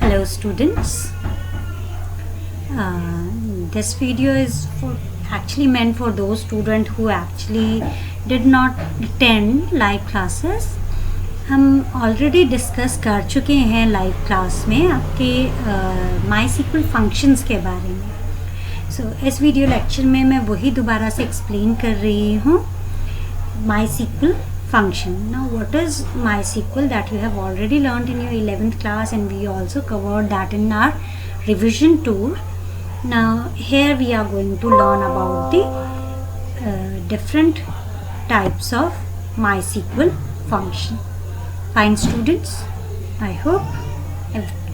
Hello students, this video is actually meant for those students who actually did not attend live classes. हम already discuss कर चुके हैं live class में आपके MySQL functions के बारे में. इस वीडियो लेक्चर में मैं वही दोबारा से एक्सप्लेन कर रही हूँ MySQL function. Now what is MySQL that you have already learned in your 11th class, and we also covered that in our revision tour. Now here we are going to learn about the different types of MySQL function. Fine students, I hope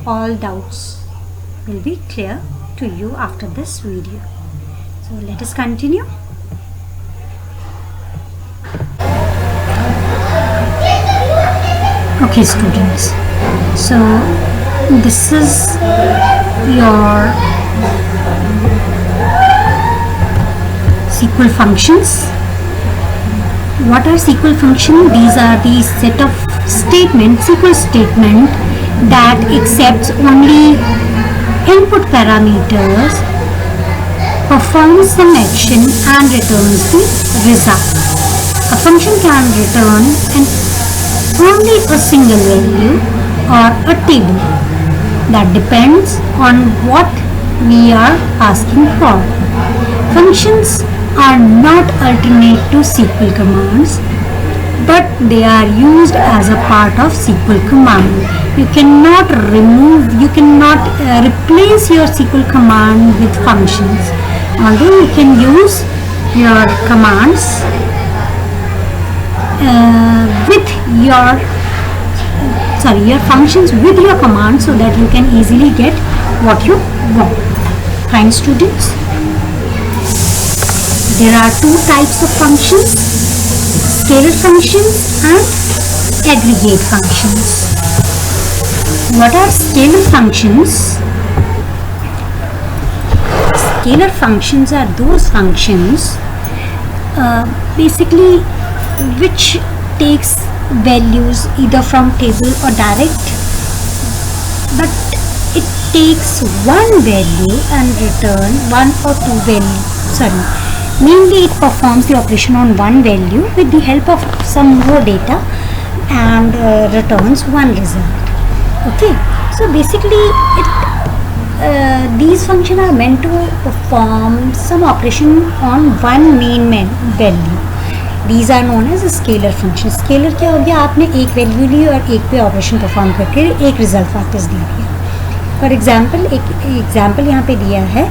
all doubts will be clear to you after this video. So let us continue. Okay students, so this is your SQL functions. What are SQL functions? These are the set of statements, SQL statement that accepts only input parameters, performs some action and returns the result. A function can return only a single value or a table. That depends on what we are asking for. Functions are not alternate to SQL commands, but they are used as a part of SQL command. You cannot replace your SQL command with functions. Although you can use your commands your functions with your command, so that you can easily get what you want. Fine students, there are two types of functions: scalar functions and aggregate functions. What are scalar functions? Scalar functions are those functions basically which takes values either from table or direct, but it takes one value and return one or two values. Mainly it performs the operation on one value with the help of some more data and returns one result. Okay, so basically these functions are meant to perform some operation on one main value. These are known as scalar functions. Scalar क्या हो गया? आपने एक value ली और एक पे operation perform करके एक रिजल्ट वापस दे दिया. फॉर एग्जाम्पल एक एग्जाम्पल यहाँ पे दिया है,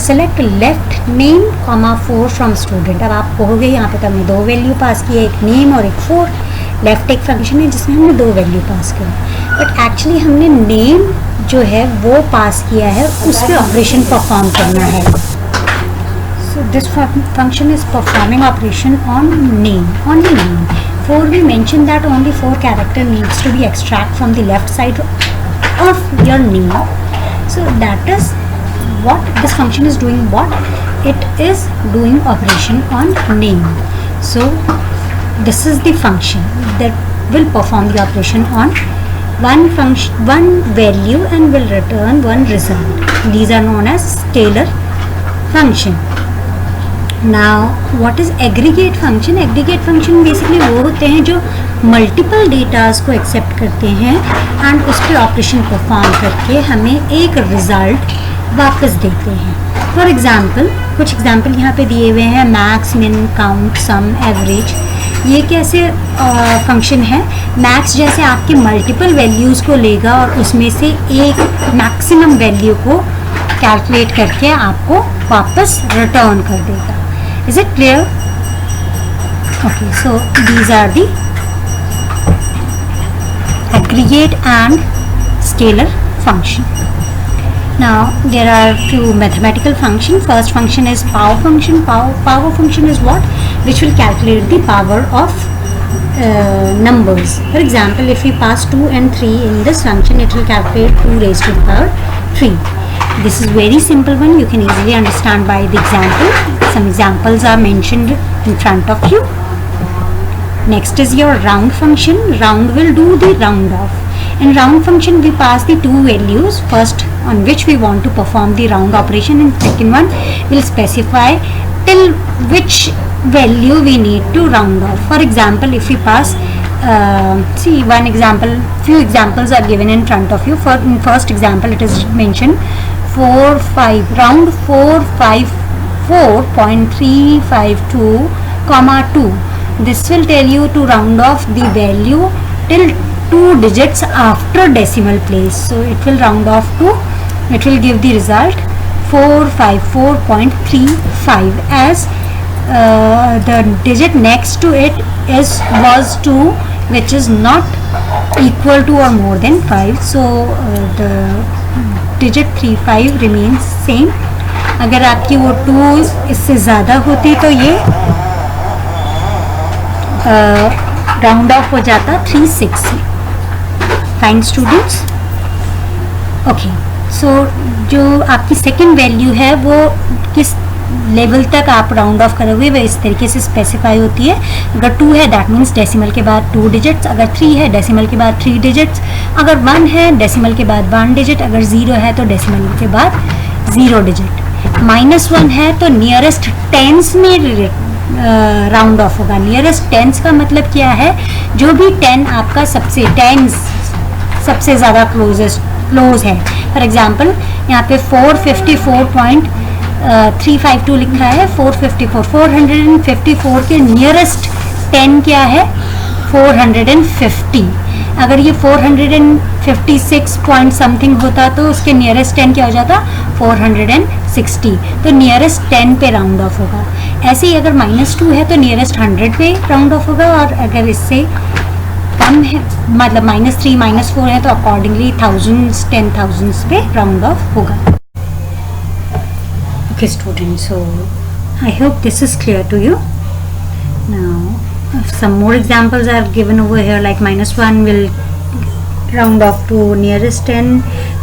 select left name comma 4 from student. अब आप कहोगे यहाँ पे तो हमने दो वैल्यू पास की है, एक नेम और एक 4. लेफ्ट एक फंक्शन है जिसमें हमने दो वैल्यू पास करी, बट एक्चुअली हमने नेम जो है वो पास किया है, उस पर ऑपरेशन परफॉर्म करना है. So this function is performing operation on name, only name. For we mentioned that only 4 character needs to be extract from the left side of your name. So that is what this function is doing. What it is doing operation on name. So this is the function that will perform the operation on one function, one value, and will return one result. These are known as scalar function. Now what is aggregate function? Aggregate function basically वो होते हैं जो multiple datas को accept करते हैं and उस पर operation perform करके हमें एक रिजल्ट वापस देते हैं. फॉर एग्जांपल कुछ एग्जांपल यहाँ पे दिए हुए हैं: मैक्स, मिन, काउंट, सम, एवरेज. ये कैसे फंक्शन है? मैक्स जैसे आपके मल्टीपल वैल्यूज़ को लेगा और उसमें से एक मैक्सिमम वैल्यू को कैलकुलेट करके आपको वापस रिटर्न कर देगा. Is it clear? Okay, so these are the aggregate and scalar function. Now there are two mathematical functions. First function is power function. Power function is what? Which will calculate the power of numbers. For example, if we pass 2 and 3 in this function, it will calculate 2 raised to the power 3. This is very simple one. You can easily understand by the example. Some examples are mentioned in front of you. Next is your round function. Round will do the round off. In round function we pass the two values, first on which we want to perform the round operation, and second one will specify till which value we need to round off. For example, if we pass see one example, few examples are given in front of you. For in first example it is mentioned 4 5 round 454.352 comma 2. This will tell you to round off the value till 2 digits after decimal place. So it will round off to, it will give the result 454.35 as the digit next to it was 2, which is not equal to or more than 5. So the digit 35 remains same. अगर आपकी वो 2 इससे ज़्यादा होती तो ये round of हो जाता 360. Fine students. ओके, सो जो आपकी सेकेंड वैल्यू है वो किस लेवल तक आप राउंड ऑफ करोगे वह इस तरीके से स्पेसिफाई होती है. अगर 2 है दैट मीन्स डेसिमल के बाद 2 डिजिट्स, अगर 3 है डेसिमल के बाद 3 डिजिट्स, अगर 1 है डेसिमल के बाद 1 डिजिट, अगर 0 है तो डेसिमल के बाद 0 डिजिट. -1 है तो नियरेस्ट टेंस में राउंड ऑफ होगा. नियरेस्ट टेंस का मतलब क्या है, जो भी 10 आपका सबसे ज़्यादा क्लोज है. फॉर एग्जाम्पल यहाँ पे 454.352 लिखा है. 454 के नियरेस्ट 10 क्या है 450. अगर ये 456 पॉइंट समथिंग होता तो उसके नियरेस्ट 10 क्या हो जाता 460. तो नियरेस्ट 10 पे राउंड ऑफ होगा. ऐसे ही अगर -2 है तो नियरेस्ट 100 पे राउंड ऑफ होगा, और अगर इससे कम है मतलब -3 -4 है तो अकॉर्डिंगली 1000s 10,000s पे राउंड ऑफ होगा. Okay students, so I hope this is clear to you. Now some more examples are given over here, like -1 will round off to nearest 10,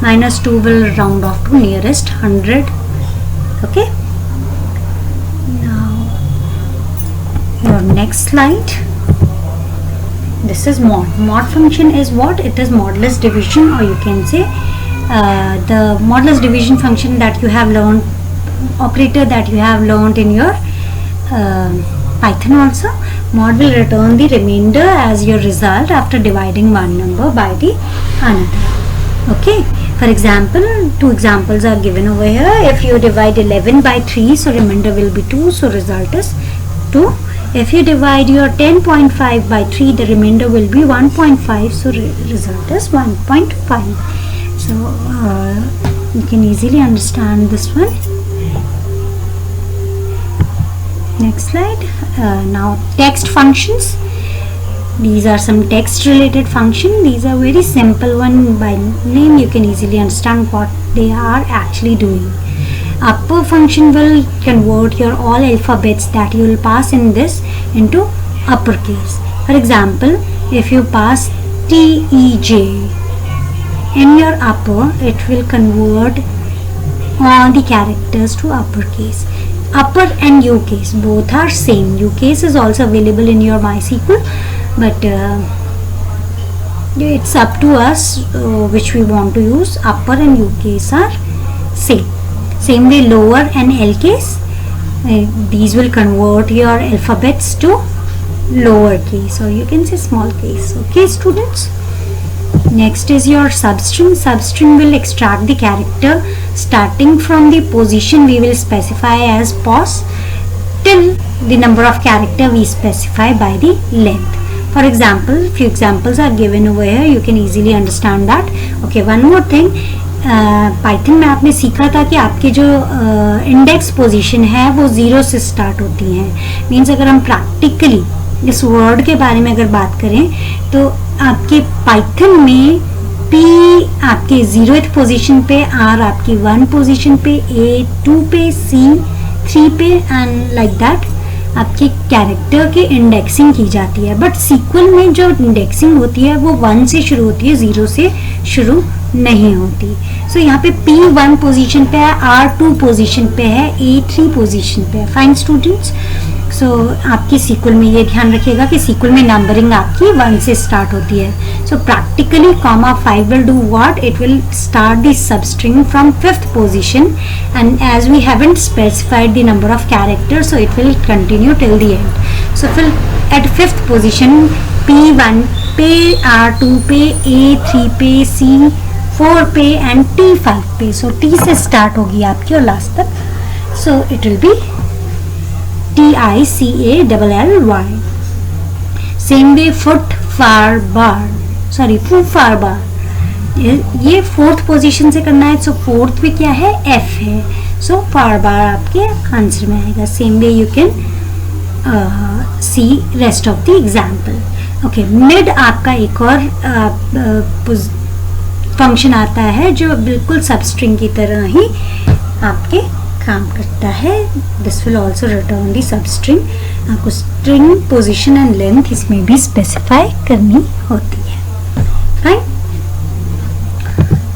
-2 will round off to nearest 100. Okay, now your next slide. This is mod function is what? It is modulus division, or you can say the modulus division function that you have learned, operator that you have learned in your Python also. Mod will return the remainder as your result after dividing one number by the another. Okay, for example, two examples are given over here. If you divide 11 by 3, so remainder will be 2, so result is 2. If you divide your 10.5 by 3, the remainder will be 1.5, so result is 1.5. So you can easily understand this one. Next slide. Now text functions. These are some text related function. These are very simple one. By name you can easily understand what they are actually doing. Upper function will convert your all alphabets that you will pass in this into uppercase. For example, if you pass TEJ in your upper, it will convert all the characters to uppercase. Upper and U case both are same. U case is also available in your MySQL, but it's up to us which we want to use. Upper and U case are same. Same way lower and L case, these will convert your alphabets to lower case, or you can say small case. Okay students. Next is your substring. Substring will extract the character starting from the position we will specify as pos till the number of character we specify by the length. For example, few examples are given over here. You can easily understand that. Okay, one more thing. Python में आपने सीखा था कि आपके जो index position है वो 0 से स्टार्ट होती हैं. मीन्स अगर हम प्रैक्टिकली इस वर्ड के बारे में अगर बात करें तो आपके पाइथन में P आपके 0th पोजीशन पे, R आपकी 1 पोजीशन पे, A 2 पे, C 3 पे एंड लाइक दैट आपके कैरेक्टर की इंडेक्सिंग की जाती है. बट सीक्वल में जो इंडेक्सिंग होती है वो 1 से शुरू होती है, 0 से शुरू नहीं होती. सो यहाँ पे P 1 पोजीशन पे है, R 2 पोजीशन पे है, A 3 पोजीशन पे है. Fine students. सो आपकी सीक्वल में ये ध्यान रखिएगा कि सीक्वल में नंबरिंग आपकी 1 से स्टार्ट होती है. So practically comma 5 will do what, it will start the substring from 5th position and as we haven't specified the number of characters so it will continue till the end. So फिर at 5th position P1 पे, R2 पे, A3 पे, C4 पे and T5 पे. सो T से start होगी आपकी और लास्ट तक. सो it will be TICALLY. Same way foot far bar, sorry फू फार बार, ये 4th पोजीशन से करना है. सो 4th में क्या है, F है. सो फार बार आपके आंसर में आएगा. Same way you can see rest of the example. Okay, mid आपका एक और फंक्शन आता है जो बिल्कुल सबस्ट्रिंग की तरह ही आपके काम करता है. This will also return the substring. आपको स्ट्रिंग पोजीशन एंड लेंथ इसमें भी स्पेसिफाई करनी होती है. Fine.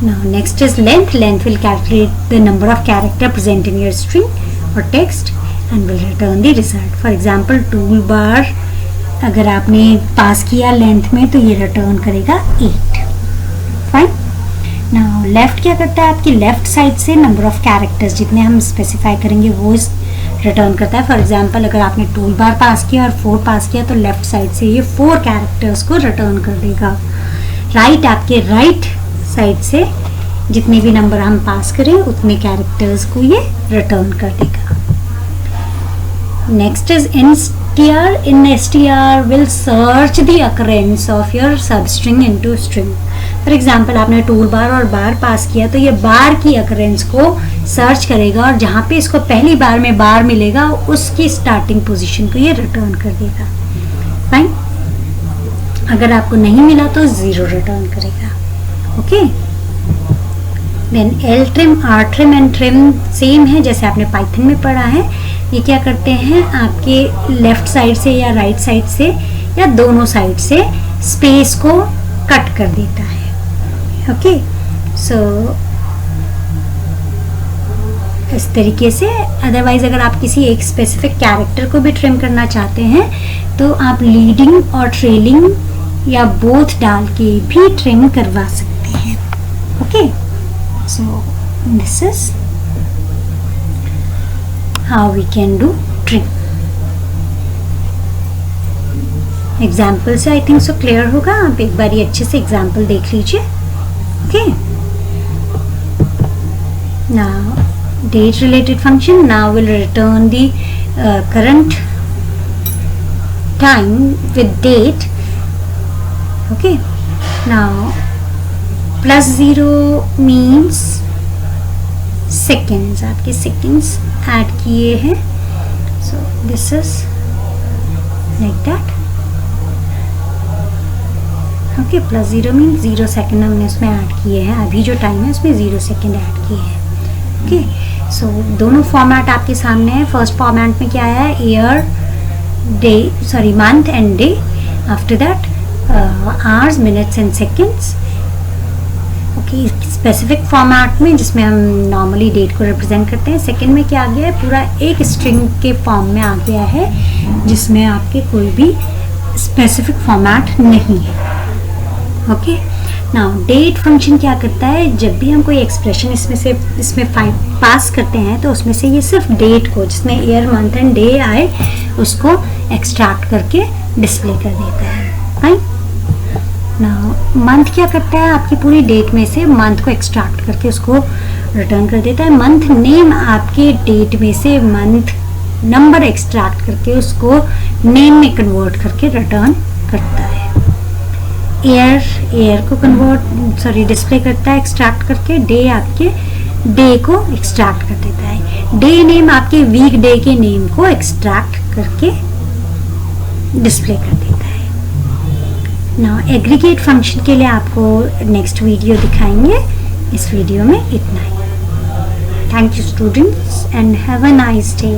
Now next is length. Length will calculate the number of character present in your string और text and will return the result. For example tool bar अगर आपने पास किया length में तो ये रिटर्न करेगा 8. फाइन. नाउ लेफ्ट क्या करता है, आपकी लेफ्ट साइड से नंबर ऑफ कैरेक्टर्स जितने हम स्पेसिफाई करेंगे वो रिटर्न करता है. फॉर एग्जांपल अगर आपने टूल बार पास किया और 4 पास किया तो लेफ्ट साइड से ये 4 कैरेक्टर्स को रिटर्न कर देगा. राइट आपके राइट साइड से जितने भी नंबर हम पास करें उतने कैरेक्टर्स को ये रिटर्न कर देगा. Next is str. in str will search the occurrence of your substring into string. For example आपने टूल बार और बार पास किया तो ये बार की अकरेंस को सर्च करेगा और जहाँ पे इसको पहली बार में बार मिलेगा उसकी स्टार्टिंग पोजीशन को ये रिटर्न कर देगा. फाइन. अगर आपको नहीं मिला तो 0 रिटर्न करेगा. Okay. Then L trim, R trim and trim same है जैसे आपने पाइथन में पढ़ा है. ये क्या करते हैं, आपके लेफ्ट साइड से या राइट साइड से या दोनों साइड से स्पेस को कट कर देता है. ओके. सो इस तरीके से. अदरवाइज अगर आप किसी एक स्पेसिफिक कैरेक्टर को भी ट्रिम करना चाहते हैं तो आप लीडिंग और ट्रेलिंग या बोथ डाल के भी ट्रिम करवा सकते हैं. Okay. So this is how we can do trim. Example से आई थिंक सो क्लियर होगा. आप एक बार अच्छे से एग्जाम्पल देख लीजिए. Okay. Now date related function now will return the current time with date. Okay. Now +0 means seconds. आपके seconds add किए हैं. So this is like that. Okay. +0 mean 0 second हमने उसमें ऐड किए हैं. अभी जो टाइम है उसमें 0 सेकेंड ऐड किए हैं. ओके. सो दोनों फॉर्मेट आपके सामने है. फर्स्ट फॉर्मेट में क्या है, year, day, sorry month and day. After that hours, minutes and seconds. Okay. Specific format में जिसमें हम नॉर्मली डेट को रिप्रेजेंट करते हैं. सेकेंड में क्या आ गया है, पूरा एक स्ट्रिंग के फॉर्म में आ गया है जिसमें आपके कोई भी स्पेसिफिक फॉर्मेट नहीं है. ओके. नाउ डेट फंक्शन क्या करता है, जब भी हम कोई एक्सप्रेशन इसमें पास करते हैं तो उसमें से ये सिर्फ डेट को जिसमें ईयर, मंथ एंड डे आए उसको एक्सट्रैक्ट करके डिस्प्ले कर देता है. राइट. नाउ मंथ क्या करता है, आपकी पूरी डेट में से मंथ को एक्सट्रैक्ट करके उसको रिटर्न कर देता है. मंथ नेम आपके डेट में से मंथ नंबर एक्सट्रैक्ट करके उसको नेम में कन्वर्ट करके रिटर्न करता है. ईयर को डिस्प्ले करता है एक्सट्रैक्ट करके. डे आपके डे को एक्सट्रैक्ट कर देता है. डे नेम आपके वीक डे के नेम को एक्सट्रैक्ट करके डिस्प्ले कर देता है. नाउ एग्रीगेट फंक्शन के लिए आपको नेक्स्ट वीडियो दिखाएंगे. इस वीडियो में इतना ही. Thank you students and have a nice day.